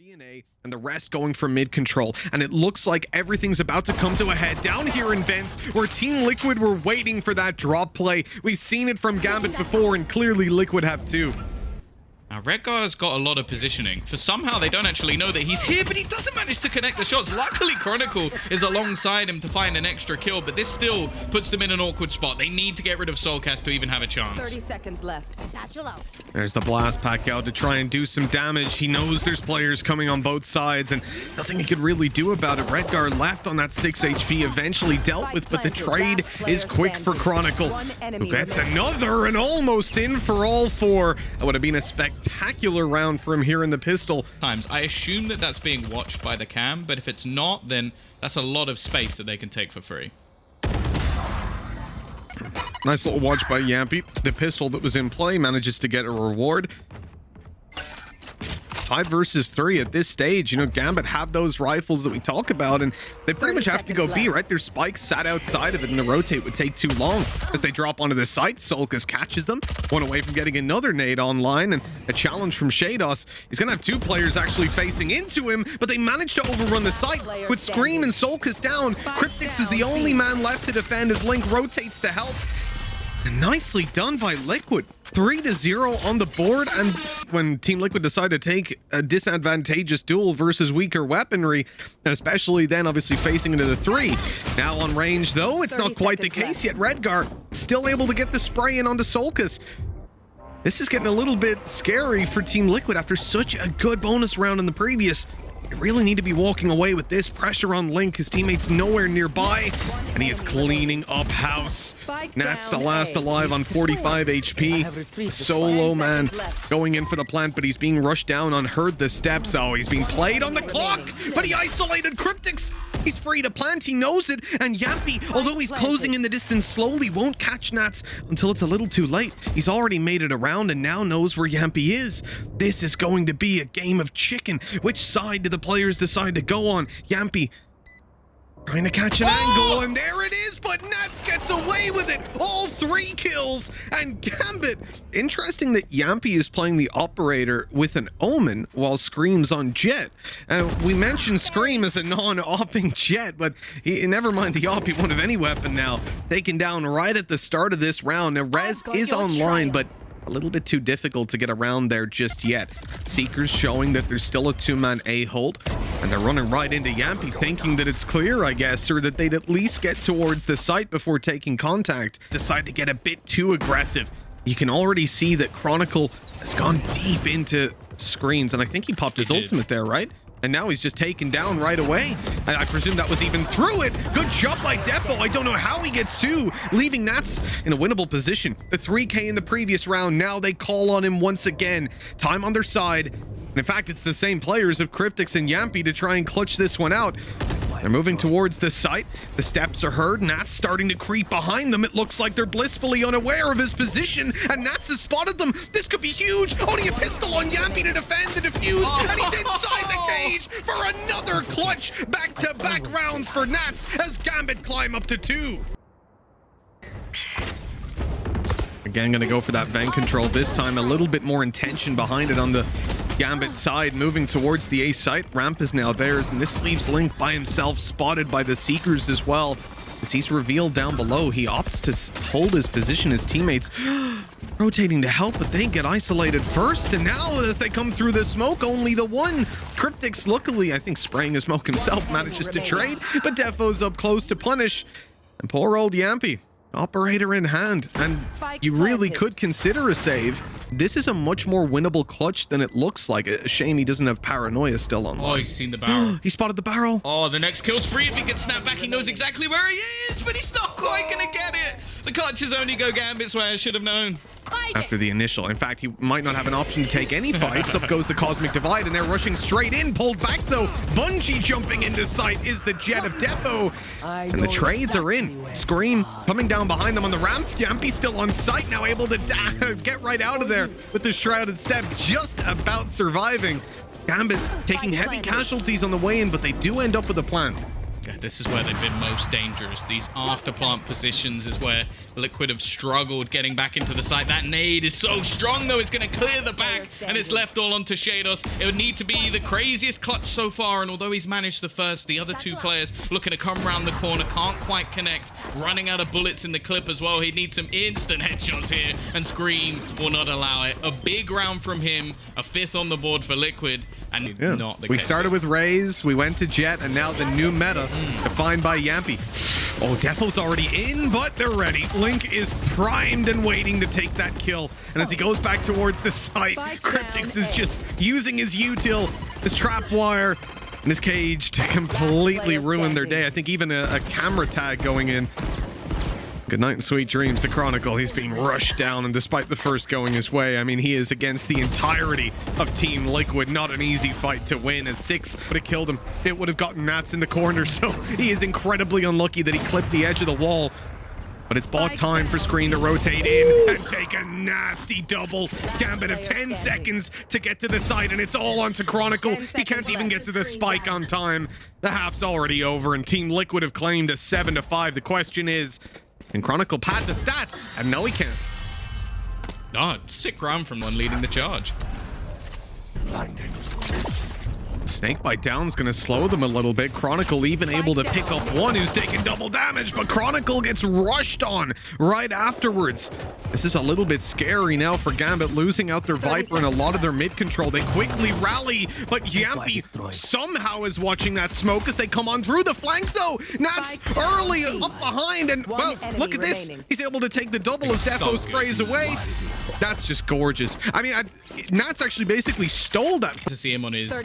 DNA and the rest going for mid control, and it looks like everything's about to come to a head down here in Vents, where Team Liquid were waiting for that drop play. We've seen it from Gambit before, and clearly Liquid have too. Now, Redgar's got a lot of positioning. For somehow they don't actually know that he's here, but he doesn't manage to connect the shots. Luckily, Chronicle is alongside him to find an extra kill, but this still puts them in an awkward spot. They need to get rid of Soulcast to even have a chance. 30 seconds left. Satchel out. There's the blast pack out to try and do some damage. He knows there's players coming on both sides, and nothing he could really do about it. Redgar left on that 6 HP, eventually dealt with, but the trade is quick for Chronicle, who gets another and almost in for all four. That would have been a spectacular round for him here in the pistol. I assume that that's being watched by the cam, but if it's not, then that's a lot of space that they can take for free. Nice little watch by Yampy. The pistol that was in play manages to get a reward. 5 versus 3 at this stage. You know, Gambit have those rifles that we talk about, and they pretty much have to go B, right? Their spikes sat outside of it, and the rotate would take too long. As they drop onto the site, Solkas catches them, one away from getting another nade online, and a challenge from shahzam. He's gonna have 2 players actually facing into him, but they managed to overrun the site with Scream and Solkas down. Cryptix is the only man left to defend as Link rotates to help. And nicely done by Liquid. 3-0 on the board, and when Team Liquid decided to take a disadvantageous duel versus weaker weaponry, and especially then obviously facing into the 3. Now on range though, it's not quite the case yet. Redgar still able to get the spray in onto Solkas. This is getting a little bit scary for Team Liquid after such a good bonus round in the previous. They really need to be walking away with this. Pressure on Link, his teammates nowhere nearby, and he is cleaning up house. That's the last alive on 45 HP. Solo man going in for the plant, but he's being rushed down on Heard the Steps. Oh, he's being played on the clock, but he isolated Cryptix. He's free to plant, he knows it, and Yampy, although he's closing in the distance slowly, won't catch Nats until it's a little too late. He's already made it around and now knows where Yampy is. This is going to be a game of chicken. Which side do the players decide to go on? Yampy trying to catch an angle, and there it is, but Nats gets away with it. All 3 kills, and Gambit. Interesting that Yampy is playing the operator with an Omen while Scream's on Jet. We mentioned Scream as a non-opping Jet, but never mind the op, he won't have any weapon now. Taken down right at the start of this round. Now Rez is online, but a little bit too difficult to get around there just yet. Seekers showing that there's still a 2-man A hold, and they're running right into Yampy, thinking that it's clear, I guess, or that they'd at least get towards the site before taking contact. Decide to get a bit too aggressive. You can already see that Chronicle has gone deep into screens, and I think he popped his ultimate there, right? And now he's just taken down right away. And I presume that was even through it. Good job by Defo. I don't know how he gets 2, leaving Nats in a winnable position. The 3K in the previous round. Now they call on him once again. Time on their side. And in fact, it's the same players of Cryptix and Yampy to try and clutch this one out. They're moving towards the site. The steps are heard. Nats starting to creep behind them. It looks like they're blissfully unaware of his position, and Nats has spotted them. This could be huge. Only a pistol on Yampy to defend the defuse, and he's inside the cage for another clutch. Back-to-back rounds for Nats as Gambit climb up to 2. Again, gonna go for that vent control this time. A little bit more intention behind it on the Gambit side, moving towards the A site. Ramp is now theirs, and this leaves Link by himself, spotted by the Seekers as well. As he's revealed down below, he opts to hold his position. His teammates rotating to help, but they get isolated first. And now as they come through the smoke, only the one. Cryptix, luckily, I think spraying his smoke himself, manages to trade, but Defo's up close to punish. And poor old Yampy, operator in hand, and you really could consider a save. This is a much more winnable clutch than it looks like. A shame he doesn't have paranoia still on. Oh, he's seen the barrel. He spotted the barrel. Oh, the next kill's free. If he gets snapped back, he knows exactly where he is, but he's not quite gonna get it. The clutches only go Gambit's way. I should have known. After the initial. In fact, he might not have an option to take any fights. Up goes the Cosmic Divide, and they're rushing straight in. Pulled back, though. Bungie jumping into sight is the Jet of Defo. And the trades are in. Scream coming down behind them on the ramp. Yampy still on site, now able to get right out of there with the Shrouded Step, just about surviving. Gambit taking heavy casualties on the way in, but they do end up with a plant. Yeah, this is where they've been most dangerous. These after plant positions is where Liquid have struggled getting back into the site. That nade is so strong, though. It's going to clear the back, and it's left all onto shahzam. It would need to be the craziest clutch so far, and although he's managed the first, the other two players looking to come around the corner, can't quite connect. Running out of bullets in the clip as well. He'd need some instant headshots here, and Scream will not allow it. A big round from him, a 5th on the board for Liquid, and not the case. We started with Raze, we went to Jet, and now the new meta defined by Yampy. Oh, Defo's already in, but they're ready. Link is primed and waiting to take that kill. And as he goes back towards the site, Cryptix is just using his util, his trap wire, and his cage to completely ruin their day. I think even a camera tag going in. Good night and sweet dreams to Chronicle. He's being rushed down, and despite the first going his way, I mean, he is against the entirety of Team Liquid. Not an easy fight to win, as 6 would have killed him. It would have gotten Nats in the corner, so he is incredibly unlucky that he clipped the edge of the wall. But it's bought time for Screen to rotate in and take a nasty double. Gambit of 10 seconds to get to the site, and it's all onto Chronicle. He can't even get to the spike on time. The half's already over, and Team Liquid have claimed a 7-5. The question is, can Chronicle pad the stats? And no, he can't. Oh, sick round from one leading the charge. Snake bite down is going to slow them a little bit. Chronicle even able to pick up one who's taking double damage, but Chronicle gets rushed on right afterwards. This is a little bit scary now for Gambit, losing out their Viper and a lot of their mid control. They quickly rally, but Yampy somehow is watching that smoke as they come on through the flank, though. Nats early up behind, and well, look at this. He's able to take the double as Defo sprays away. That's just gorgeous. I mean, Nats actually basically stole that. To see him on his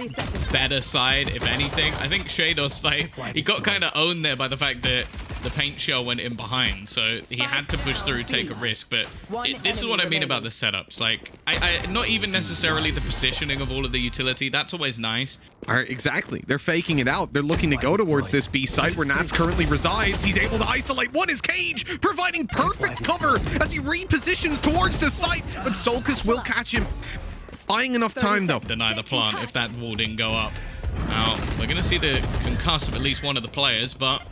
better side, if anything. I think shahzam, like, he got kind of owned there by the fact that the paint shell went in behind, so he had to push through, take a risk. But this is what I mean about the setups. Like, I not even necessarily the positioning of all of the utility. That's always nice. All right, exactly. They're faking it out. They're looking to go towards this B site where Nats currently resides. He's able to isolate one, his cage, providing perfect cover as he repositions towards the site, but Solkus will catch him. Buying enough time, though. Deny the plant if that wall didn't go up. Now, we're going to see the concuss of at least one of the players, but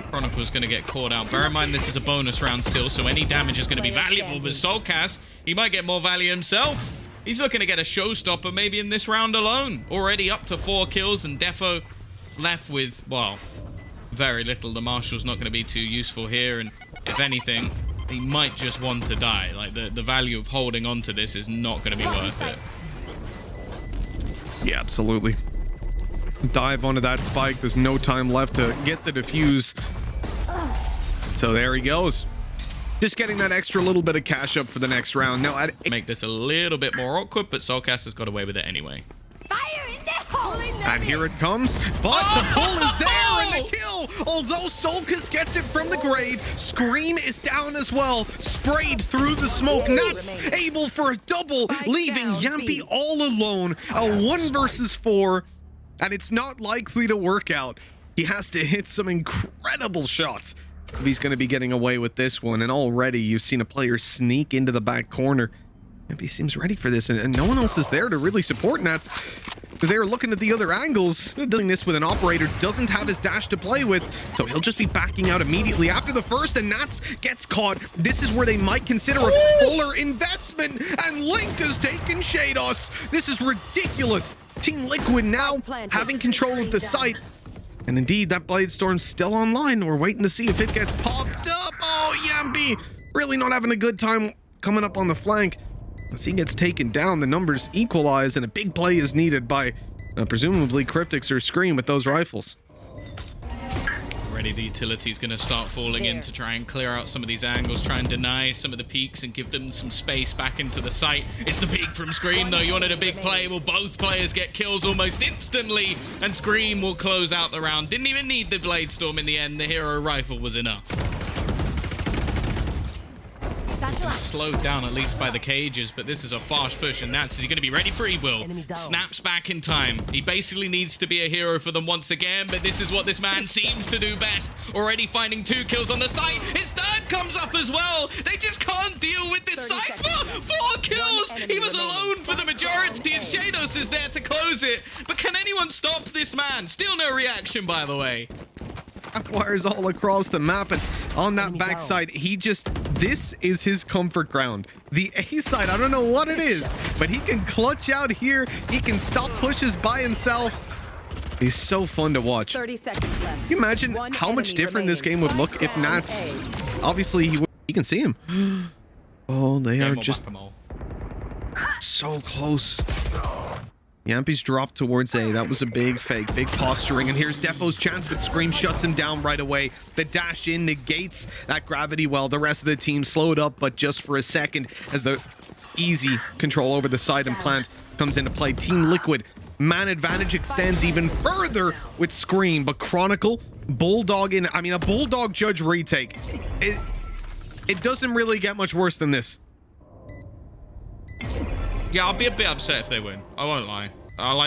Chronicle's going to get caught out. Bear in mind, this is a bonus round still, so any damage is going to be valuable. But Soulcast, he might get more value himself. He's looking to get a showstopper maybe in this round alone. Already up to 4 kills, and Defo left with, well, very little. The Marshal's not going to be too useful here, and if anything, he might just want to die. Like, the value of holding on to this is not going to be worth it. Yeah, absolutely. Dive onto that spike. There's no time left to get the defuse. So there he goes. Just getting that extra little bit of cash up for the next round. Now, make this a little bit more awkward, but Soulcast has got away with it anyway. Fire in the hole! And here it comes, but the pull is there and the kill. Although Solkus gets it from the grave, Scream is down as well, sprayed through the smoke. Nats able for a double, leaving Yampy all alone. A 1 versus 4, and it's not likely to work out. He has to hit some incredible shots if he's going to be getting away with this one. And already you've seen a player sneak into the back corner. Yampy seems ready for this, and no one else is there to really support Nats. They're looking at the other angles. Doing this with an operator, doesn't have his dash to play with, so he'll just be backing out immediately after the first, and Nats gets caught. This is where they might consider a fuller investment, and Link has taken shahzam. This is ridiculous. Team Liquid now having control of the site. And indeed, that Blade Storm's still online. We're waiting to see if it gets popped up. Oh, Yampy really not having a good time coming up on the flank. As he gets taken down, the numbers equalize, and a big play is needed by presumably Cryptix or Scream with those rifles. Already the utility's going to start falling in to try and clear out some of these angles, try and deny some of the peaks and give them some space back into the site. It's the peak from Scream, though. You wanted a big play. Well, both players get kills almost instantly, and Scream will close out the round. Didn't even need the Blade Storm in the end. The hero rifle was enough. Slowed down at least by the cages, but this is a fast push, and Nats is he going to be ready for He will. Snaps back in time. He basically needs to be a hero for them once again, but this is what this man seems to do best. Already finding 2 kills on the site. His third comes up as well. They just can't deal with this cypher. 4 kills. He was alone for the majority, and shahzam is there to close it. But can anyone stop this man? Still no reaction, by the way. wires all across the map, and on that backside, this is his comfort ground. The A side, I don't know what it is, but he can clutch out here. He can stop pushes by himself. He's so fun to watch. 30 seconds left. Can you imagine how much different this game would look if Nats, obviously you can see him. Oh, they are just so close. Yampi's dropped towards A. That was a big fake, big posturing. And here's Defo's chance, but Scream shuts him down right away. The dash in negates that gravity well. The rest of the team slowed up, but just for a second, as the easy control over the side and plant comes into play. Team Liquid, man advantage extends even further with Scream, but Chronicle, Bulldog in, I mean, a Bulldog Judge retake. It doesn't really get much worse than this. Yeah, I'll be a bit upset if they win. I won't lie.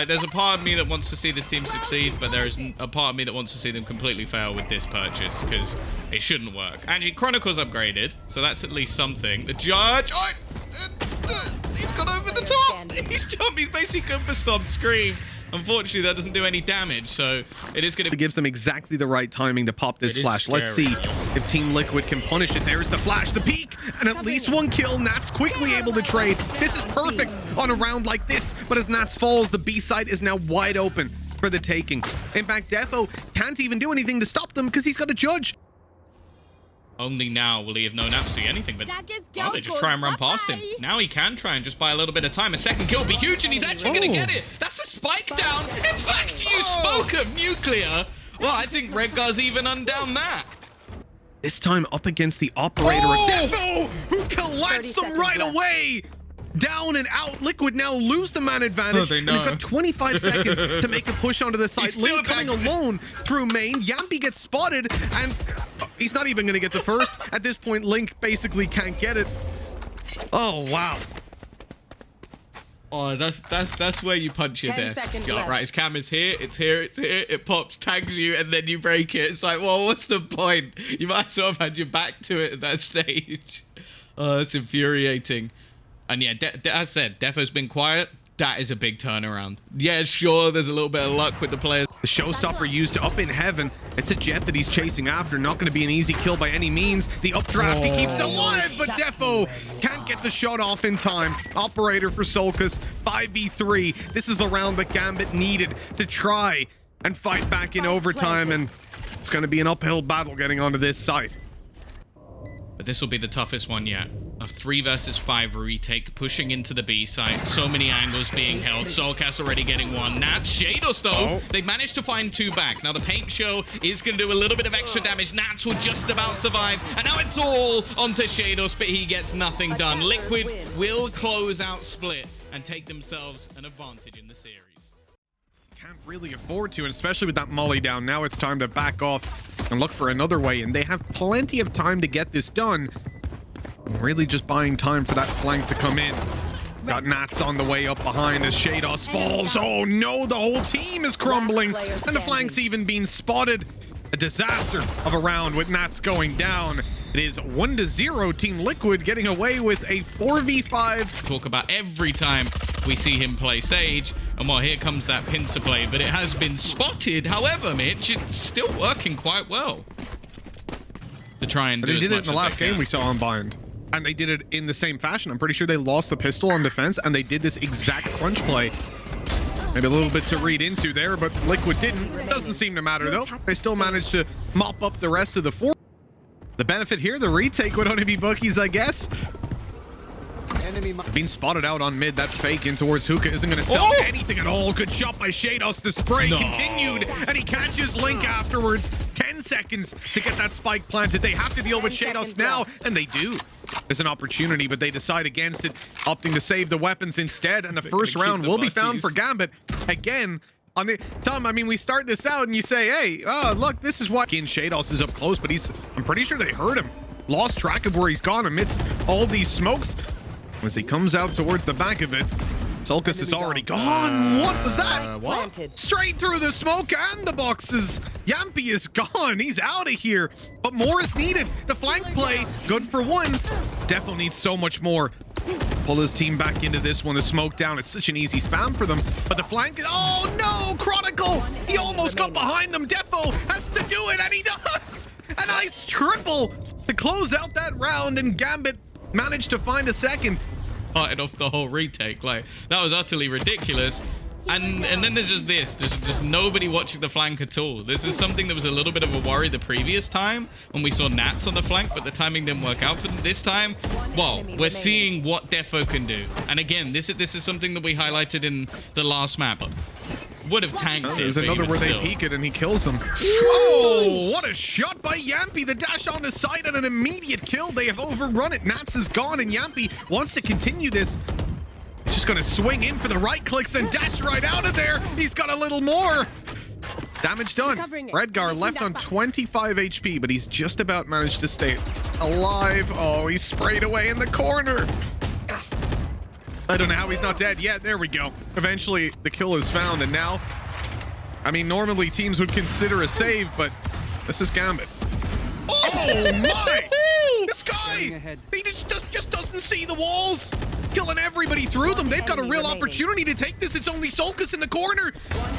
There's a part of me that wants to see this team succeed, but there is a part of me that wants to see them completely fail with this purchase, because it shouldn't work. And Chronicle's upgraded, so that's at least something. The Judge, he's gone over the top. He's jumped. He's basically Goomba stomped Scream. Unfortunately, that doesn't do any damage, so it is going to... It gives them exactly the right timing to pop this flash. Let's see if Team Liquid can punish it. There's the flash, the peek, and at least one kill. Nats quickly able to trade. This is perfect on a round like this, but as Nats falls, the B side is now wide open for the taking. In fact, Defo can't even do anything to stop them because he's got a Judge. Only now will he have known absolutely anything, but they just try and run past him. Now he can try and just buy a little bit of time. A second kill will be huge, and he's actually going to get it. That's a spike down. In fact, you spoke of nuclear. Well, I think Redgar's even undown that. This time up against the operator. Defo, who collapsed them right away. Down and out. Liquid now lose the man advantage. Oh, and they've got 25 seconds to make a push onto the site. Link coming alone through main. Yampi gets spotted, and he's not even going to get the first. At this point, Link basically can't get it. Oh, wow. Oh, that's where you punch your desk. Right, his camera's here, it's here, it's here, it pops, tags you, and then you break it. It's like, well, what's the point? You might as well have had your back to it at that stage. Oh, that's infuriating. And yeah, as I said, Defo's been quiet. That is a big turnaround. Yeah, sure, there's a little bit of luck with the players. The showstopper used up in heaven. It's a jet that he's chasing after. Not going to be an easy kill by any means. The updraft, he keeps alive, but Defo can't get the shot off in time. Operator for Solkas, 5v3. This is the round that Gambit needed to try and fight back in overtime, and it's going to be an uphill battle getting onto this site. But this will be the toughest one yet. A 3 versus 5 retake, pushing into the B site. So many angles being held. Solkas already getting one. Nats, Shados though, they managed to find 2 back. Now the paint show is going to do a little bit of extra damage. Nats will just about survive. And now it's all onto Shados, but he gets nothing done. Liquid will close out Split and take themselves an advantage in the series. Can't really afford to, and especially with that molly down. Now it's time to back off and look for another way, and they have plenty of time to get this done. Really just buying time for that flank to come in. Got Nats on the way up behind as Shados falls. Oh no, the whole team is crumbling, and the flank's even being spotted. A disaster of a round with Nats going down. It is 1-0, Team Liquid getting away with a 4v5. Talk about every time we see him play Sage, and well, here comes that pincer play, but it has been spotted. However, Mitch, it's still working quite well to try and do they did as it much in the as last they game can. we saw Unbind, and they did it in the same fashion. I'm pretty sure they lost the pistol on defense, and they did this exact crunch play. Maybe a little bit to read into there, but Liquid didn't. Doesn't seem to matter though. They still managed to mop up the rest of the 4. The benefit here, the retake would only be bookies, I guess. Being spotted out on mid, that fake in towards Hookah isn't going to sell anything at all. Good shot by Shados. The spray continued, and he catches Link afterwards. 10 seconds to get that spike planted. They have to deal with Shados now, and they do. There's an opportunity, but they decide against it, opting to save the weapons instead, and the first round will be found for Gambit. Again, on the Tom, I mean, we start this out and you say, hey, look, this is what Shados is up close, but I'm pretty sure they heard him. Lost track of where he's gone amidst all these smokes. As he comes out towards the back of it, Solkas is already gone. What was that? What? Straight through the smoke and the boxes. Yampi is gone. He's out of here. But more is needed. The flank play, good for 1. Defo needs so much more. Pull his team back into this one. The smoke down. It's such an easy spam for them. But the flank, oh no, Chronicle. He almost got behind them. Defo has to do it, and he does. A nice triple to close out that round, and Gambit managed to find a second. Started off the whole retake. Like, that was utterly ridiculous. And then there's just this. There's just nobody watching the flank at all. This is something that was a little bit of a worry the previous time when we saw Nats on the flank, but the timing didn't work out for them this time. Well, we're seeing what Defo can do. And again, this is something that we highlighted in the last map. Would have tanked it. There's another where they peek it and he kills them. Whoa! What a shot by Yampy. The dash on the side and an immediate kill. They have overrun it. Nats is gone and Yampy wants to continue this. He's just gonna swing in for the right clicks and dash right out of there. He's got a little more. Damage done. Redgar left on 25 HP, but he's just about managed to stay alive. Oh, he's sprayed away in the corner. I don't know how he's not dead yet. There we go. Eventually, the kill is found, and now, I mean, normally teams would consider a save, but this is Gambit. Oh my! This guy, he just doesn't see the walls. Killing everybody through them. They've got a real opportunity to take this. It's only Solkus in the corner.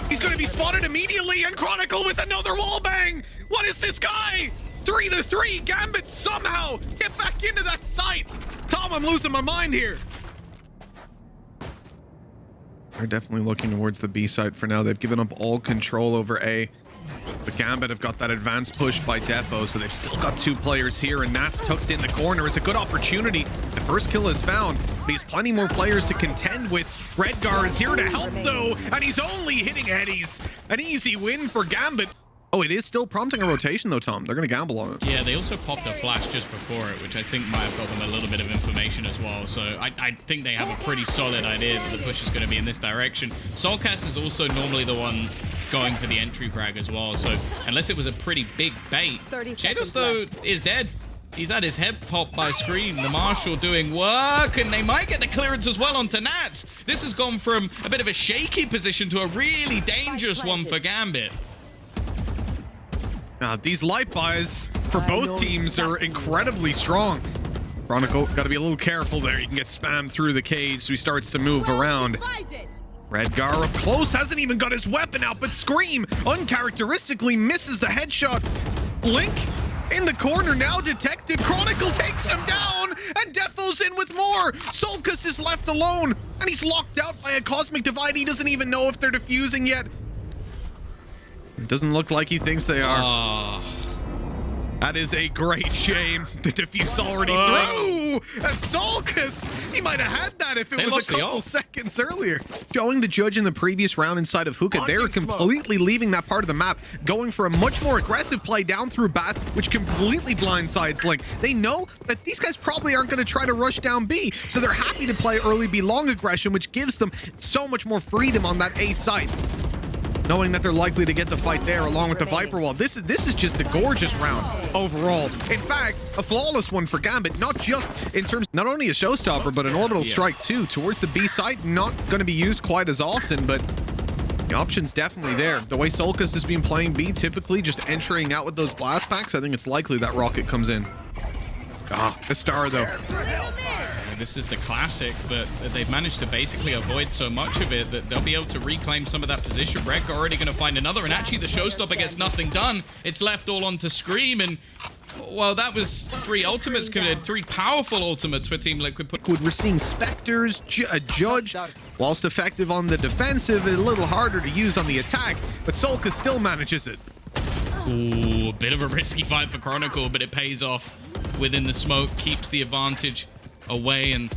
He's going to be spotted immediately, and Chronicle with another wall bang. What is this guy? 3-3. Gambit somehow get back into that site. Tom, I'm losing my mind here. They're definitely looking towards the B site for now. They've given up all control over A. But Gambit have got that advanced push by Defo, so they've still got 2 players here, and Nats tucked in the corner. It's a good opportunity. The first kill is found, but he's plenty more players to contend with. Redgar is here to help, though, and he's only hitting Eddies. An easy win for Gambit. Oh, it is still prompting a rotation, though, Tom. They're going to gamble on it. Yeah, they also popped a flash just before it, which I think might have got them a little bit of information as well. So I think they have a pretty solid idea that the push is going to be in this direction. Soulcast is also normally the one going for the entry frag as well. So unless it was a pretty big bait, shahzam, though, is dead. He's had his head popped by Scream. The Marshal doing work, and they might get the clearance as well onto Nats. This has gone from a bit of a shaky position to a really dangerous one for Gambit. Now, these light buys for both teams are incredibly strong. Chronicle, got to be a little careful there. You can get spammed through the cage, so he starts to move around. Redgar up close, hasn't even got his weapon out, but Scream uncharacteristically misses the headshot. Blink in the corner now detected. Chronicle takes him down, and Defo's in with more. Solkus is left alone, and he's locked out by a Cosmic Divide. He doesn't even know if they're defusing yet. It doesn't look like he thinks they are. That is a great shame. The defuse already through. And Solkus, he might have had that if it was a couple seconds earlier. Showing the judge in the previous round inside of Hookah, they're completely leaving that part of the map, going for a much more aggressive play down through Bath, which completely blindsides Link. They know that these guys probably aren't going to try to rush down B, so they're happy to play early B long aggression, which gives them so much more freedom on that A site, knowing that they're likely to get the fight there along with the Viper Wall. This is just a gorgeous round overall. In fact, a flawless one for Gambit, not just in terms, not only a showstopper, but an orbital strike too. Towards the B site, not going to be used quite as often, but the option's definitely there. The way Solkus has been playing B, typically just entering out with those blast packs, I think it's likely that Rocket comes in. The star though. This is the classic, but they've managed to basically avoid so much of it that they'll be able to reclaim some of that position. Rek already going to find another, and actually the showstopper gets nothing done. It's left all onto Scream, and well, that was 3 ultimates committed, 3 powerful ultimates for Team Liquid. We're seeing Spectres, a Judge, whilst effective on the defensive, a little harder to use on the attack, but Solka still manages it. Ooh, a bit of a risky fight for Chronicle, but it pays off within the smoke, keeps the advantage away, and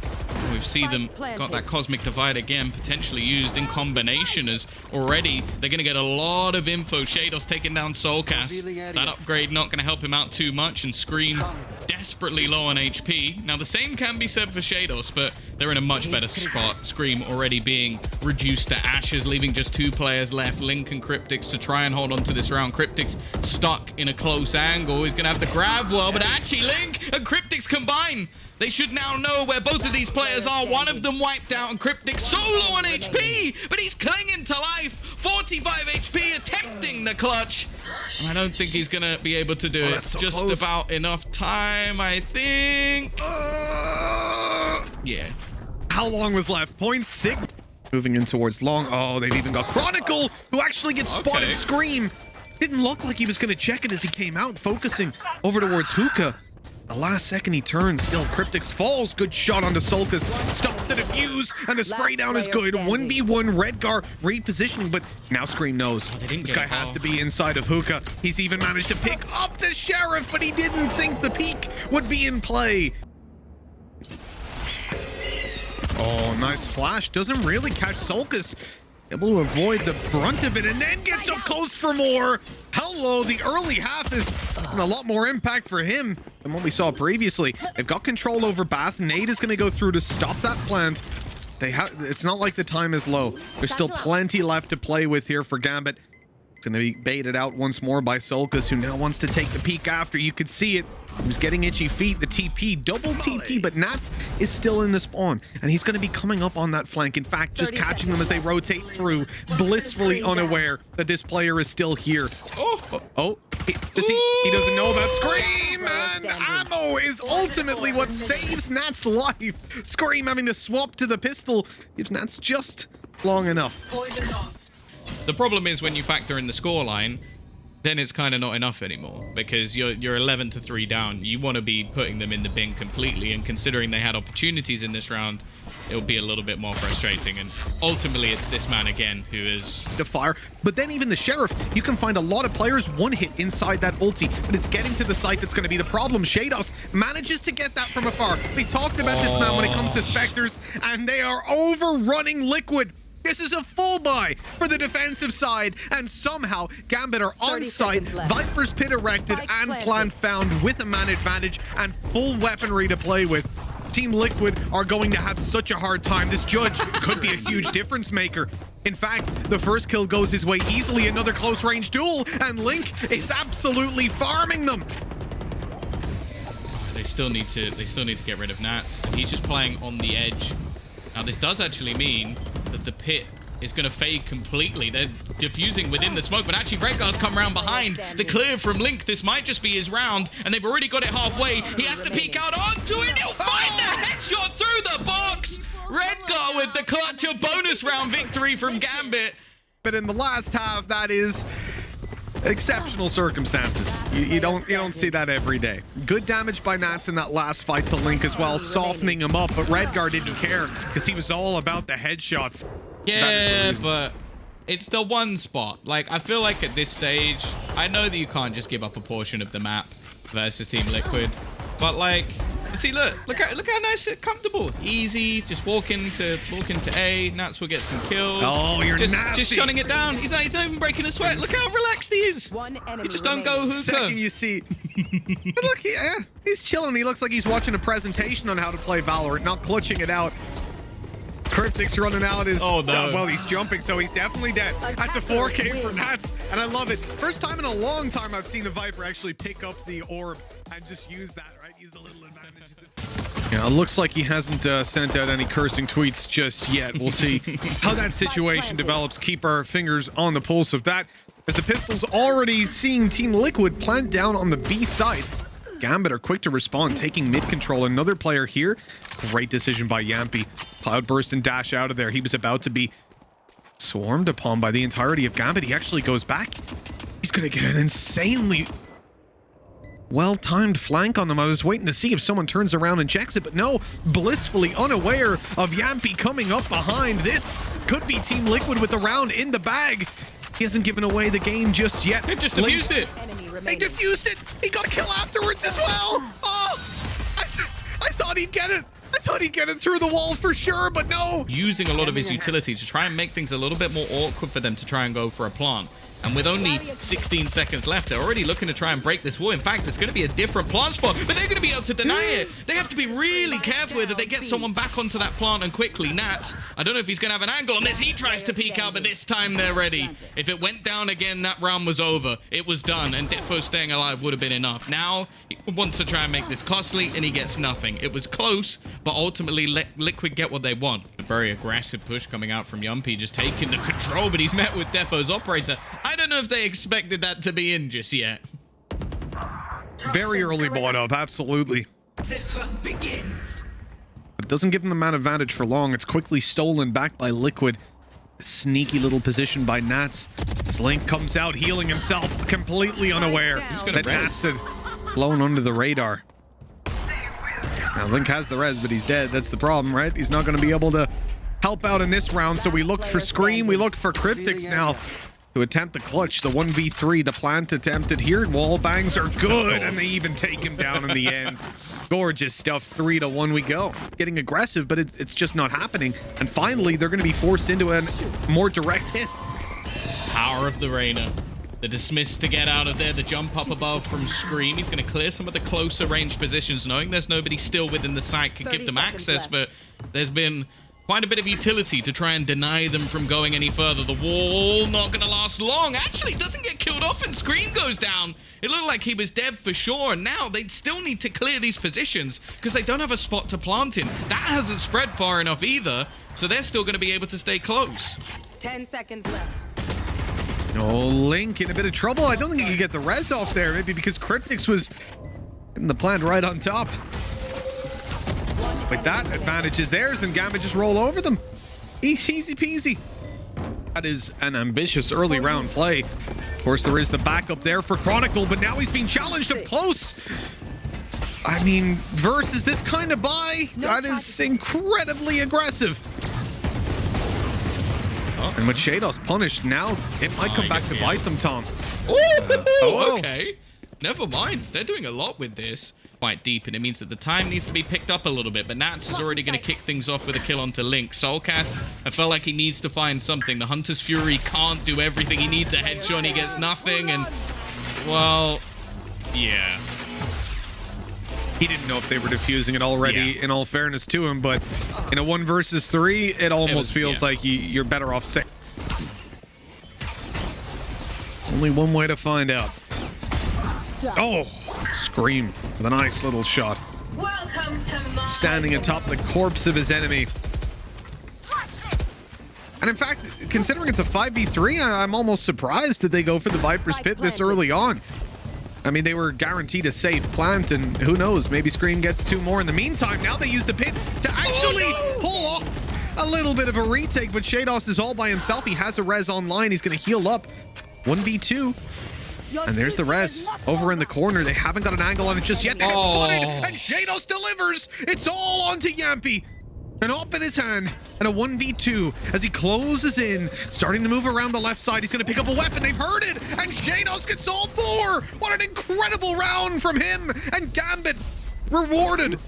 we've seen them got that Cosmic Divide again potentially used in combination, as already they're going to get a lot of info. shahzam's taking down Soulcast. That upgrade not going to help him out too much, and Scream desperately low on HP. Now the same can be said for shahzam, but they're in a much better spot. Scream already being reduced to ashes, leaving just 2 players left, Link and Cryptix, to try and hold on to this round. Cryptix stuck in a close angle. He's going to have the grab well, but actually Link and Cryptix combine. They should now know where both of these players are. One of them wiped out, and Cryptix so low on HP, but he's clinging to life. 45 HP, attempting the clutch. And I don't think he's going to be able to do it. So just close. About enough time, I think. Yeah. How long was left? 0.6. Moving in towards long. Oh, they've even got Chronicle, who actually gets spotted. Scream Didn't look like he was going to check it as he came out, focusing over towards Hookah. The last second he turns, still Cryptix falls. Good shot onto Sulcus. Stops the defuse, and the spray down is good. 1v1 Redgar repositioning, but now Scream knows. This guy has to be inside of Hookah. He's even managed to pick up the Sheriff, but he didn't think the peek would be in play. Oh, nice flash. Doesn't really catch Sulcus. Able to avoid the brunt of it and then gets up close for more. Hello, the early half is a lot more impact for him than what we saw previously. They've got control over Bath. Nade is going to go through to stop that plant. It's not like the time is low. There's still plenty left to play with here for Gambit. It's going to be baited out once more by Sulcus, who now wants to take the peek after. You could see it. He was getting itchy feet. The TP, double TP, but Nats is still in the spawn, and he's going to be coming up on that flank. In fact, just catching them as they rotate through, blissfully unaware that this player is still here. He doesn't know about Scream, and ammo is ultimately what saves Nat's life. Scream having to swap to the pistol gives Nats just long enough. The problem is when you factor in the scoreline, then it's kind of not enough anymore, because you're 11-3 down. You want to be putting them in the bin completely, and considering they had opportunities in this round, it'll be a little bit more frustrating. And ultimately, it's this man again who is to fire. But then even the Sheriff, you can find a lot of players one hit inside that ulti, but it's getting to the site that's going to be the problem. Shados manages to get that from afar. We talked about this man when it comes to Spectres, and they are overrunning Liquid. This is a full buy for the defensive side, and somehow Gambit are on site. Viper's Pit erected and plant found with a man advantage and full weaponry to play with. Team Liquid are going to have such a hard time. This judge could be a huge difference maker. In fact, the first kill goes his way easily. Another close range duel, and Link is absolutely farming them. They still need to get rid of Nats, and he's just playing on the edge. Now, this does actually mean that the pit is going to fade completely. They're diffusing within the smoke, but actually Redgar's come around behind. The clear from Link. This might just be his round, and they've already got it halfway. He has to peek out onto it. He'll find the headshot through the box. Redgar with the clutch of bonus round victory from Gambit. But in the last half, that is exceptional circumstances. You don't see that every day. Good damage by Nats in that last fight to Link as well, softening him up, but Redgar didn't care because he was all about the headshots. Yeah, but it's the one spot. Like, I feel like at this stage, I know that you can't just give up a portion of the map versus Team Liquid, but like, see, look how nice and comfortable, easy. Just walk into A. Nats will get some kills. Oh, you're nasty. Just shutting it down. He's not even breaking a sweat. Look how relaxed he is. He just don't go Hookah. Second you see, but look, he's chilling. He looks like he's watching a presentation on how to play Valorant, not clutching it out. Cryptix running out is, well, he's jumping, so he's definitely dead. That's a 4K for Nats, and I love it. First time in a long time I've seen the Viper actually pick up the orb and just use that, right? Use the little advantages. Yeah, it looks like he hasn't sent out any cursing tweets just yet. We'll see how that situation develops. Keep our fingers on the pulse of that, as the pistol's already seeing Team Liquid plant down on the B side. Gambit are quick to respond, taking mid control. Another player here. Great decision by Yampy. Cloudburst and dash out of there. He was about to be swarmed upon by the entirety of Gambit. He actually goes back. He's going to get an insanely well-timed flank on them. I was waiting to see if someone turns around and checks it, but no, blissfully unaware of Yampy coming up behind. This could be Team Liquid with the round in the bag. He hasn't given away the game just yet. They just defused it. They defused it. He got a kill afterwards as well. Oh, I thought he'd get it. I thought he'd get it through the wall for sure, but no. Using a lot of his utility to try and make things a little bit more awkward for them to try and go for a plant. And with only 16 seconds left, they're already looking to try and break this wall. In fact, it's going to be a different plant spot, but they're going to be able to deny it. They have to be really careful that they get someone back onto that plant and quickly. Nats, I don't know if he's going to have an angle on this. He tries to peek out, but this time they're ready. If it went down again, that round was over. It was done, and Defo staying alive would have been enough. Now, he wants to try and make this costly, and he gets nothing. It was close, but ultimately, Liquid get what they want. A very aggressive push coming out from Yumpy, just taking the control, but he's met with Defo's operator. I don't know if they expected that to be in just yet. Very early bought up, absolutely. The hunt begins. It doesn't give them the man advantage for long. It's quickly stolen back by Liquid. Sneaky little position by Nats. As Link comes out healing himself, completely unaware that Nats had flown under the radar. Now Link has the res, but he's dead. That's the problem, right? He's not going to be able to help out in this round, so we look for Scream, we look for Cryptics now to attempt the clutch. The 1v3, the plant attempted here. Wall bangs are good, and they even take him down in the end. Gorgeous stuff. 3-1 we go. Getting aggressive, but it's just not happening. And finally, they're going to be forced into a more direct hit. Power of the Reyna. The dismiss to get out of there. The jump up above from Scream. He's going to clear some of the closer range positions, knowing there's nobody still within the site could give them access, but there's been quite a bit of utility to try and deny them from going any further. The wall not going to last long. Actually, doesn't get killed off and Scream goes down. It looked like he was dead for sure. And now they still need to clear these positions because they don't have a spot to plant in. That hasn't spread far enough either. So they're still going to be able to stay close. 10 seconds left. Oh, Link in a bit of trouble. I don't think he could get the res off there. Maybe because Cryptics was in the plant right on top. With that, advantage is theirs, and Gambit just roll over them. Easy peasy. That is an ambitious early round play. Of course, there is the backup there for Chronicle, but now he's being challenged up close. I mean, versus this kind of buy, that is incredibly aggressive. And with Shados punished, now it might come back to bite them, Tom. Okay. Never mind. They're doing a lot with this. Quite deep, and it means that the time needs to be picked up a little bit, but Nats is already going to kick things off with a kill onto Link. Soulcast, I felt like he needs to find something. The Hunter's Fury can't do everything. He needs a headshot, he gets nothing, and, well, yeah. He didn't know if they were defusing it already, in all fairness to him, but in a 1 versus 3, it almost feels like you're better off safe. Only one way to find out. Oh! Scream with a nice little shot. Welcome to my Standing atop the corpse of his enemy. And in fact, considering it's a 5v3, I'm almost surprised that they go for the Viper's Pit this early on. I mean, they were guaranteed a safe plant, and who knows, maybe Scream gets 2 more. In the meantime, now they use the pit to actually pull off a little bit of a retake, but Shados is all by himself. He has a res online. He's going to heal up. 1v2. And there's the res over in the corner. They haven't got an angle on it just yet. They get spotted, and Shados delivers. It's all onto Yampy. An op in his hand, and a 1v2 as he closes in, starting to move around the left side. He's going to pick up a weapon. They've heard it, and Shados gets all 4. What an incredible round from him, and Gambit rewarded.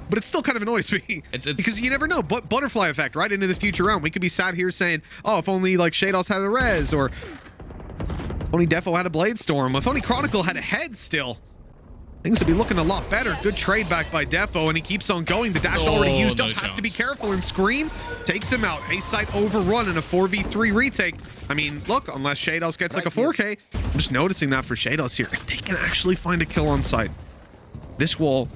But it still kind of annoys me because you never know. But butterfly effect right into the future round. We could be sat here saying, oh, if only like Shados had a res, or if only Defo had a Blade Storm, if only Chronicle had a head still, things would be looking a lot better. Good trade back by Defo, and he keeps on going. The dash already used up, has to be careful, and Scream takes him out. A site overrun in a 4v3 retake. I mean, look, unless Shados gets like a 4K, I'm just noticing that for Shados here. If they can actually find a kill on site, this wall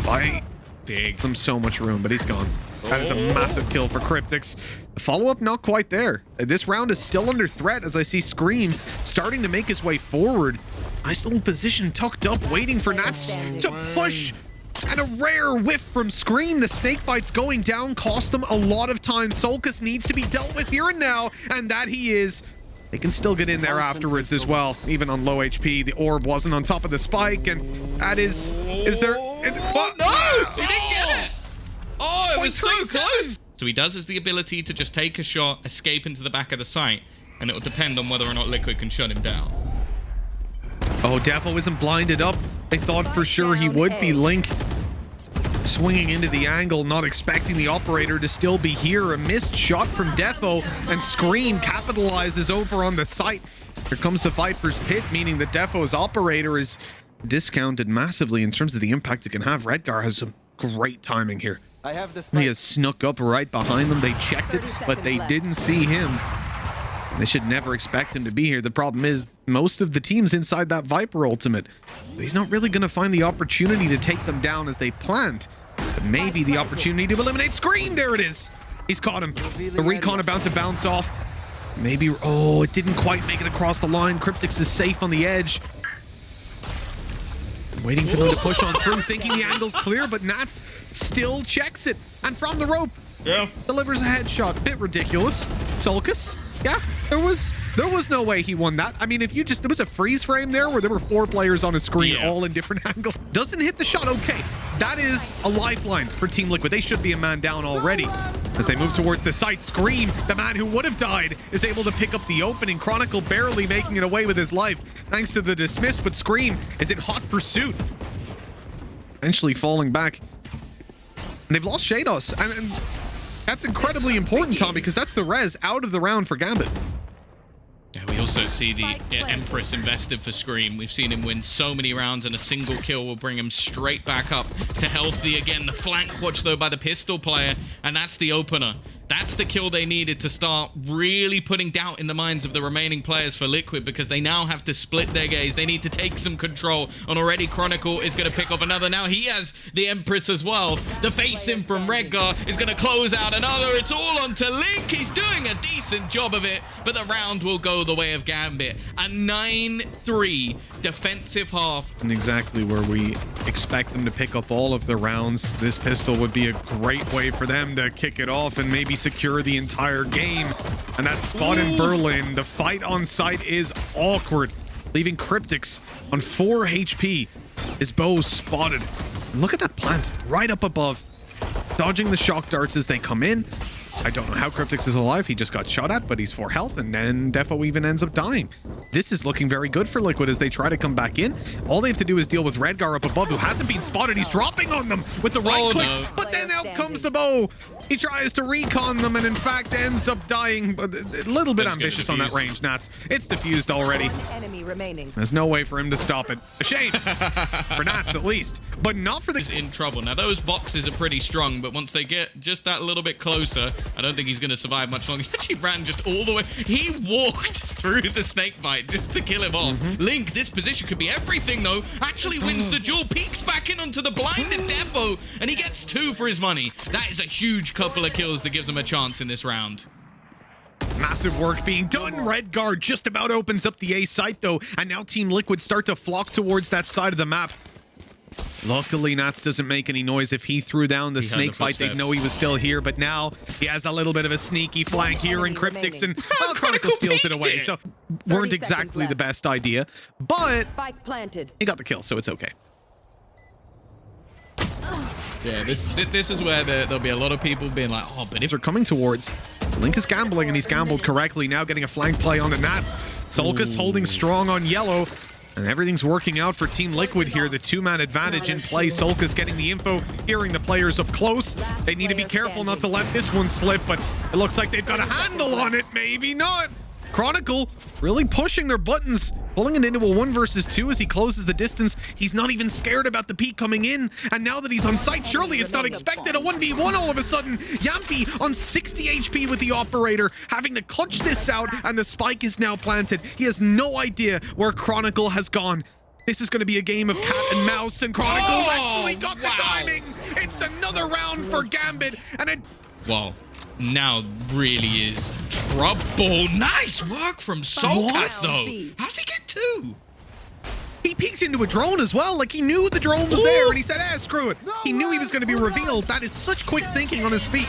buy them so much room, but he's gone. That is a massive kill for Cryptics. The follow-up not quite there. This round is still under threat as I see Scream starting to make his way forward. Nice little position tucked up, waiting for Nats to push. And a rare whiff from Scream. The snake bites going down cost them a lot of time. Soulcast needs to be dealt with here and now, and that he is. They can still get in there afterwards as well, even on low HP. The orb wasn't on top of the spike, and that is there... What? No! He didn't get it! Oh, it was so close! So he does has the ability to just take a shot, escape into the back of the site, and it will depend on whether or not Liquid can shut him down. Oh, Defo isn't blinded up. They thought for sure he would be. Link swinging into the angle, not expecting the operator to still be here. A missed shot from Defo, and Scream capitalizes over on the site. Here comes the Viper's Pit, meaning that Defo's operator is discounted massively in terms of the impact it can have. Redgar has some great timing here. He has snuck up right behind them. They checked it, but they didn't see him. They should never expect him to be here. The problem is most of the teams inside that Viper ultimate. He's not really going to find the opportunity to take them down as they planned. But maybe the opportunity to eliminate Scream. There it is. He's caught him. The recon about to bounce off. Maybe. Oh, it didn't quite make it across the line. Cryptics is safe on the edge. Waiting for them to push on through, thinking the angle's clear, but Nats still checks it. And from the rope, Yeah. delivers a headshot. Bit ridiculous. Sulcus, yeah, there was no way he won that. I mean, if you just, there was a freeze frame there where there were 4 players on a screen, all in different angles. Doesn't hit the shot, okay. That is a lifeline for Team Liquid. They should be a man down already. As they move towards the site, Scream, the man who would have died, is able to pick up the opening. Chronicle barely making it away with his life, thanks to the dismiss, but Scream is in hot pursuit. Eventually falling back. And they've lost Shados. And that's incredibly important, Tom, because that's the res out of the round for Gambit. Yeah, we also see the Empress invested for Scream. We've seen him win so many rounds, and a single kill will bring him straight back up to healthy again. The flank watch, though, by the pistol player, and that's the opener. That's the kill they needed to start really putting doubt in the minds of the remaining players for Liquid, because they now have to split their gaze. They need to take some control, and already Chronicle is going to pick up another. Now he has the Empress as well. The face-in from Redgar is going to close out another. It's all onto Link. He's doing a decent job of it, but the round will go the way of Gambit. A 9-3 defensive half. And exactly where we expect them to pick up all of the rounds. This pistol would be a great way for them to kick it off and maybe secure the entire game. And that spot in Berlin, the fight on site is awkward, leaving Cryptics on 4 HP. His bow spotted. And look at that plant right up above, dodging the shock darts as they come in. I don't know how Cryptics is alive. He just got shot at, but he's 4 health, and then Defo even ends up dying. This is looking very good for Liquid as they try to come back in. All they have to do is deal with Redgar up above, who hasn't been spotted. He's dropping on them with the right clicks, but then out comes the bow. He tries to recon them and in fact ends up dying, but a little bit ambitious on that range, Nats. It's diffused already. Enemy remaining. There's no way for him to stop it. A shame. For Nats, at least. But not for the... He's in trouble. Now, those boxes are pretty strong, but once they get just that little bit closer, I don't think he's going to survive much longer. He actually ran just all the way. He walked through the snake bite just to kill him off. Link, this position could be everything, though. Actually wins the duel, peeks back in onto the blinded Defo, and he gets 2 for his money. That is a huge couple of kills that gives him a chance in this round. Massive work being done. Redgar just about opens up the A site, though, and now Team Liquid start to flock towards that side of the map. Luckily, Nats doesn't make any noise. If he threw down the snake bite, they'd know he was still here, but now he has a little bit of a sneaky flank here in Cryptics, and Chronicle steals it away, so weren't exactly the best idea, but Spike planted. he got the kill, so it's okay. Yeah, this is where there'll be a lot of people being like, oh, but if They're coming towards. Link is gambling, and he's gambled correctly. Now getting a flank play on the Nats. Sulcus holding strong on yellow. And everything's working out for Team Liquid here. The 2-man advantage in play. Sulcus getting the info, hearing the players up close. They need to be careful not to let this one slip, but it looks like they've got a handle on it. Maybe not. Chronicle really pushing their buttons, pulling it into a 1 versus 2 as he closes the distance. He's not even scared about the peak coming in. And now that he's on site, surely it's not expected. A 1v1 all of a sudden. Yampi on 60 HP with the operator, having to clutch this out, and the spike is now planted. He has no idea where Chronicle has gone. This is going to be a game of cat and mouse, and Chronicle actually got the timing. It's another round for Gambit, and it... Wow. Now really is trouble. Nice work from Solcas, though. How's he get 2? He peeked into a drone as well. Like, he knew the drone was there, and he said, screw it. He knew he was going to be revealed. That is such quick thinking on his feet.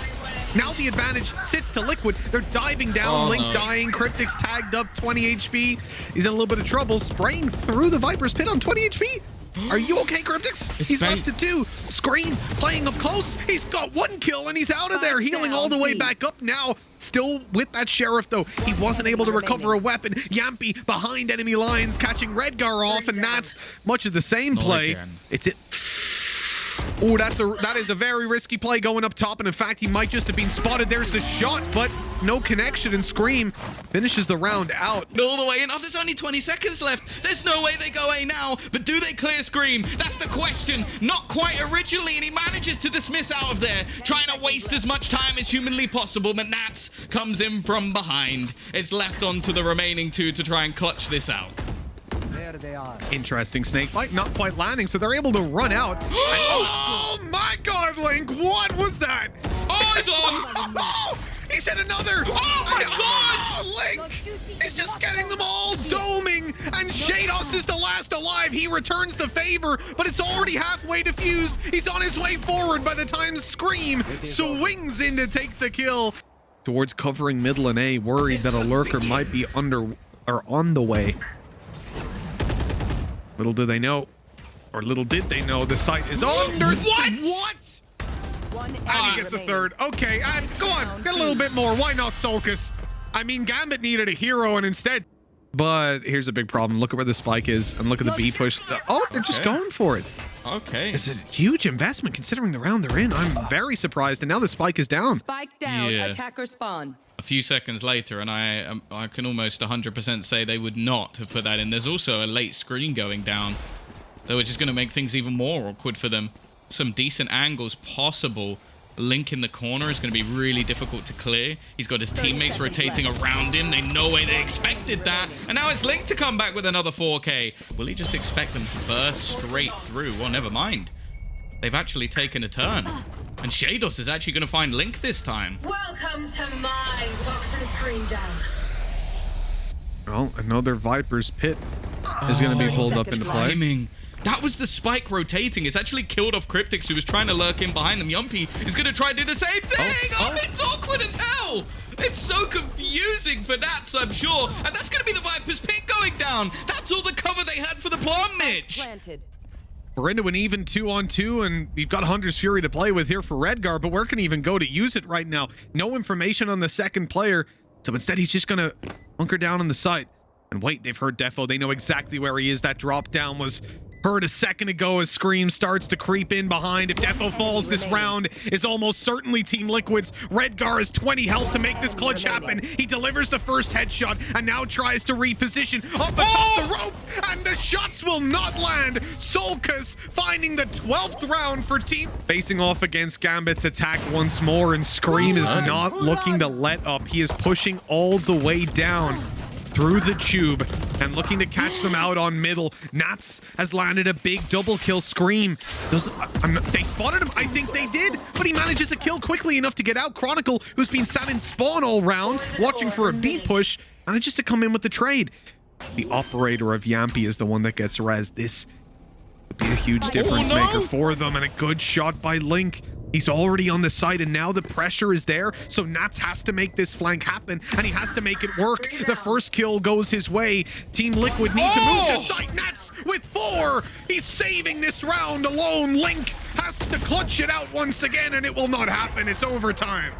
Now the advantage sits to Liquid. They're diving down. Link dying. Cryptics tagged up, 20 HP. He's in a little bit of trouble. Spraying through the Viper's pit on 20 HP. Are you okay, Cryptics? He's left at 2. Scream playing up close. He's got 1 kill, and he's out of there, healing all the way back up now. Still with that Sheriff, though. He wasn't able to recover a weapon. Yampi behind enemy lines, catching Redgar off, and Nats much of the same play. It's it. Oh, that is a very risky play going up top, and in fact, he might just have been spotted. There's the shot, but no connection, and Scream finishes the round out. All the way in. Oh, there's only 20 seconds left. There's no way they go A now, but do they clear Scream? That's the question. Not quite originally, and he manages to dismiss out of there, trying to waste as much time as humanly possible, but Nats comes in from behind. It's left on to the remaining 2 to try and clutch this out. There they are. Interesting snake bite, not quite landing, so they're able to run out. And, oh my God, Link, what was that? Oh, it's on! Oh, he's hit another. Oh my God! Link is just getting them all doming and shahzam is the last alive. He returns the favor, but it's already halfway defused. He's on his way forward by the time Scream swings in to take the kill. Towards covering middle and A, worried that a lurker might be on the way. Little do they know, or little did they know, the site is under. What? And he gets a third. Okay, go on, get a little bit more. Why not Sulcus? I mean, Gambit needed a hero, and instead. But here's a big problem. Look at where the spike is, and look at the B push. Oh, they're just going for it. Okay. It's a huge investment considering the round they're in. I'm very surprised, and now the spike is down. Spike down. Attacker spawn. A few seconds later, and I can almost 100% say they would not have put that in. There's also a late screen going down, which is going to make things even more awkward for them. Some decent angles possible. Link in the corner is going to be really difficult to clear. He's got his teammates rotating around him. They know why they expected that. And now it's Link to come back with another 4K. Will he just expect them to burst straight through? Well, never mind. They've actually taken a turn. And shahzam is actually going to find Link this time. Welcome to my toxin screen down. Well, another Viper's pit is going to be pulled up into play. Timing. That was the spike rotating. It's actually killed off Cryptix, who was trying to lurk in behind them. Yumpy is going to try and do the same thing. Oh, it's awkward as hell. It's so confusing for Nats, I'm sure. And that's going to be the Viper's pick going down. That's all the cover they had for the plant, Mitch. Planted. We're into an even 2-on-2, and we've got Hunter's Fury to play with here for Redgar, but where can he even go to use it right now? No information on the second player, so instead he's just going to hunker down on the site. And wait, they've heard Defo. They know exactly where he is. That drop down was heard a second ago as Scream starts to creep in behind. If Defo falls, this round is almost certainly Team Liquid's. Redgar has 20 health to make this clutch happen. He delivers the first headshot and now tries to reposition up atop the rope, and the shots will not land. Sulcus finding the 12th round for Team. Facing off against Gambit's attack once more, and Scream is not looking to let up. He is pushing all the way down through the tube and looking to catch them out on middle. Nats has landed a big double kill. Scream. They spotted him. I think they did, but he manages to kill quickly enough to get out. Chronicle, who's been sat in spawn all round, watching for a B push, manages to come in with the trade. The operator of Yampy is the one that gets res. This would be a huge difference maker for them, and a good shot by Link. He's already on the site, and now the pressure is there, so Nats has to make this flank happen, and he has to make it work. The first kill goes his way. Team Liquid need to move to site. Nats with 4. He's saving this round alone. Link has to clutch it out once again, and it will not happen. It's overtime.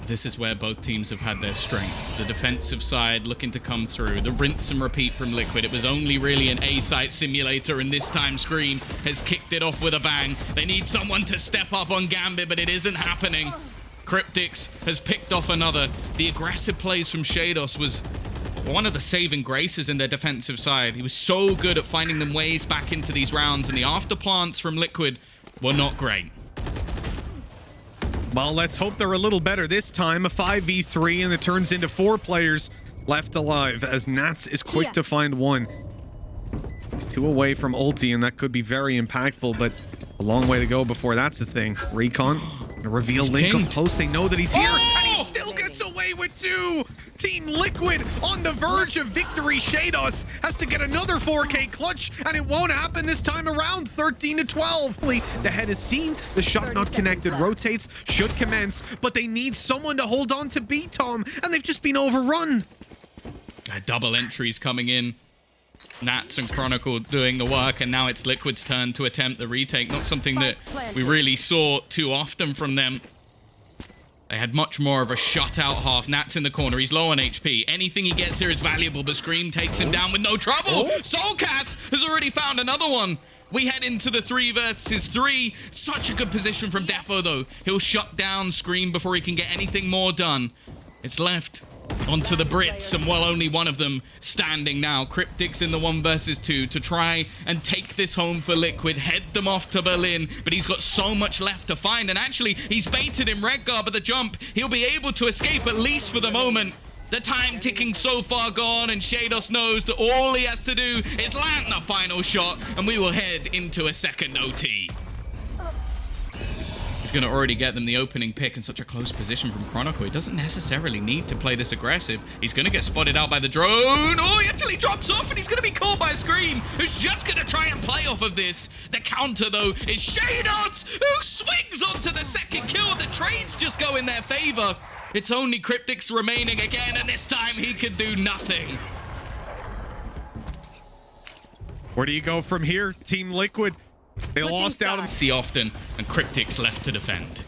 This is where both teams have had their strengths. The defensive side looking to come through. The rinse and repeat from Liquid. It was only really an A-site simulator, and this time Scream has kicked it off with a bang. They need someone to step up on Gambit, but it isn't happening. Cryptix has picked off another. The aggressive plays from shahzam was one of the saving graces in their defensive side. He was so good at finding them ways back into these rounds, and the afterplants from Liquid were not great. Well, let's hope they're a little better this time. A 5v3, and it turns into 4 players left alive as Nats is quick to find one. He's 2 away from ulti, and that could be very impactful, but a long way to go before that's the thing. Recon, a reveal Link up close. They know that he's here, and he still gets away with 2. Team Liquid on the verge of victory. shahzam has to get another 4K clutch, and it won't happen this time around. 13-12. The head is seen, the shot not connected. Rotates, should commence, but they need someone to hold on to B, Tom, and they've just been overrun. Double entries coming in. Nats and Chronicle doing the work, and now it's Liquid's turn to attempt the retake. Not something that we really saw too often from them. They had much more of a shutout half. Nats in the corner. He's low on HP. Anything he gets here is valuable, but Scream takes him down with no trouble. Soulcast has already found another one. We head into the 3 versus 3. Such a good position from Defo, though. He'll shut down Scream before he can get anything more done. It's left onto the Brits, and well, only one of them standing now. Cryptix in the 1 versus 2 to try and take this home for Liquid, head them off to Berlin, but he's got so much left to find, and actually he's baited him. Redgar, but the jump, he'll be able to escape at least for the moment. The time ticking so far gone, and shahzam knows that all he has to do is land the final shot, and we will head into a second OT. He's going to already get them the opening pick in such a close position from Chronicle. He doesn't necessarily need to play this aggressive. He's going to get spotted out by the drone. Oh, he actually drops off, and he's going to be caught by Scream, who's just going to try and play off of this. The counter, though, is Shados, who swings onto the second kill. The trades just go in their favor. It's only Cryptics remaining again, and this time he can do nothing. Where do you go from here? Team Liquid. They lost out on see often, and Cryptics left to defend.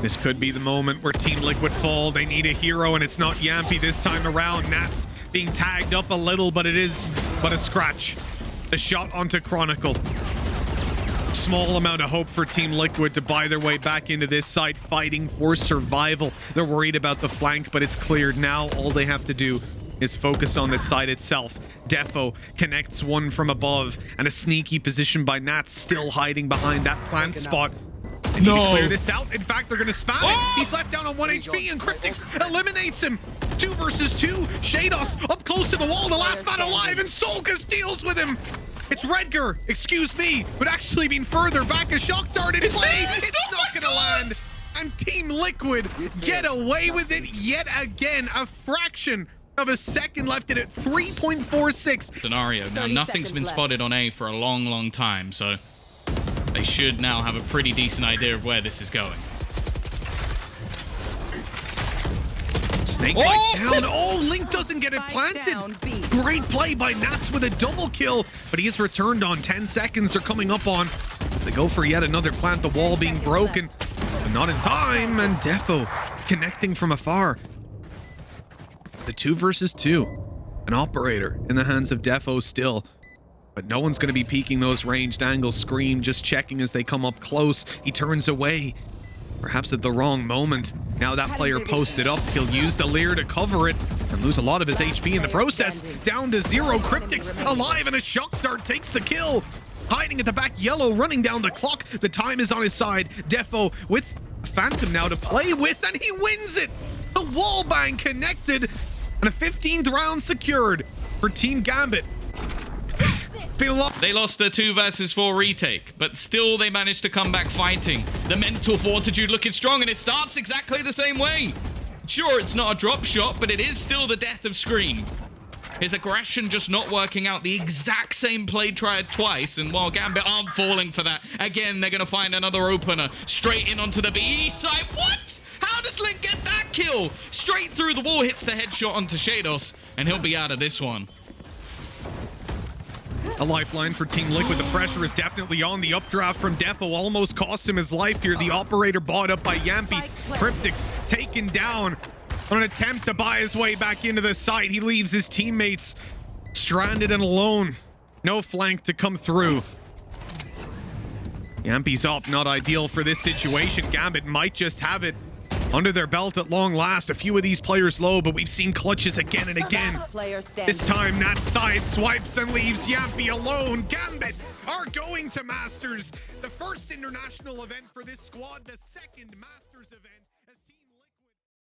This could be the moment where Team Liquid fall. They need a hero, and it's not Yampy this time around. Nat's being tagged up a little, but it is but a scratch. The shot onto Chronicle. Small amount of hope for Team Liquid to buy their way back into this side, fighting for survival. They're worried about the flank, but it's cleared now. All they have to do is focus on the side itself. Defo connects one from above, and a sneaky position by Nats still hiding behind that plant spot. They need to clear this out. In fact, they're going to spam it. He's left down on 1 HP, and Cryptics eliminates him. 2 versus 2. Shados up close to the wall, the last man alive, and Solkas deals with him. It's Redgar, excuse me, but actually being further back. A shock dart in play. It's not going to land. And Team Liquid get away with it yet again. A fraction of a second left in at 3.46 scenario. Now, nothing's been spotted on A for a long time, so they should now have a pretty decent idea of where this is going. Snake down. Oh, Link doesn't get it planted. Great play by Nats with a double kill, but he is returned on. 10 seconds are coming up on as they go for yet another plant. The wall being broken, but not in time. And Defo connecting from afar. The 2 versus 2. An operator in the hands of Defo still. But no one's going to be peeking those ranged angles. Scream just checking as they come up close. He turns away. Perhaps at the wrong moment. Now that player posted up. He'll use the Leer to cover it and lose a lot of his HP in the process. Down to 0. Cryptics alive, and a shock dart takes the kill. Hiding at the back. Yellow running down the clock. The time is on his side. Defo with Phantom now to play with, and he wins it. The wall bang connected, and a 15th round secured for Team Gambit. They lost their 2 versus 4 retake, but still they managed to come back fighting. The mental fortitude looking strong, and it starts exactly the same way. Sure, it's not a drop shot, but it is still the death of Scream. His aggression just not working out. The exact same play tried twice, and while Gambit aren't falling for that, again, they're going to find another opener. Straight in onto the B side. What? How does Link get that kill? Straight through the wall, hits the headshot onto Shados, and he'll be out of this one. A lifeline for Team Liquid. The pressure is definitely on. The updraft from Defo almost cost him his life here. The operator bought up by Yampy. Cryptics taken down on an attempt to buy his way back into the site. He leaves his teammates stranded and alone. No flank to come through. Yampy's up. Not ideal for this situation. Gambit might just have it under their belt at long last. A few of these players low, but we've seen clutches again and again. This time, Nat side swipes and leaves Yampy alone. Gambit are going to Masters. The first international event for this squad, the second Masters event.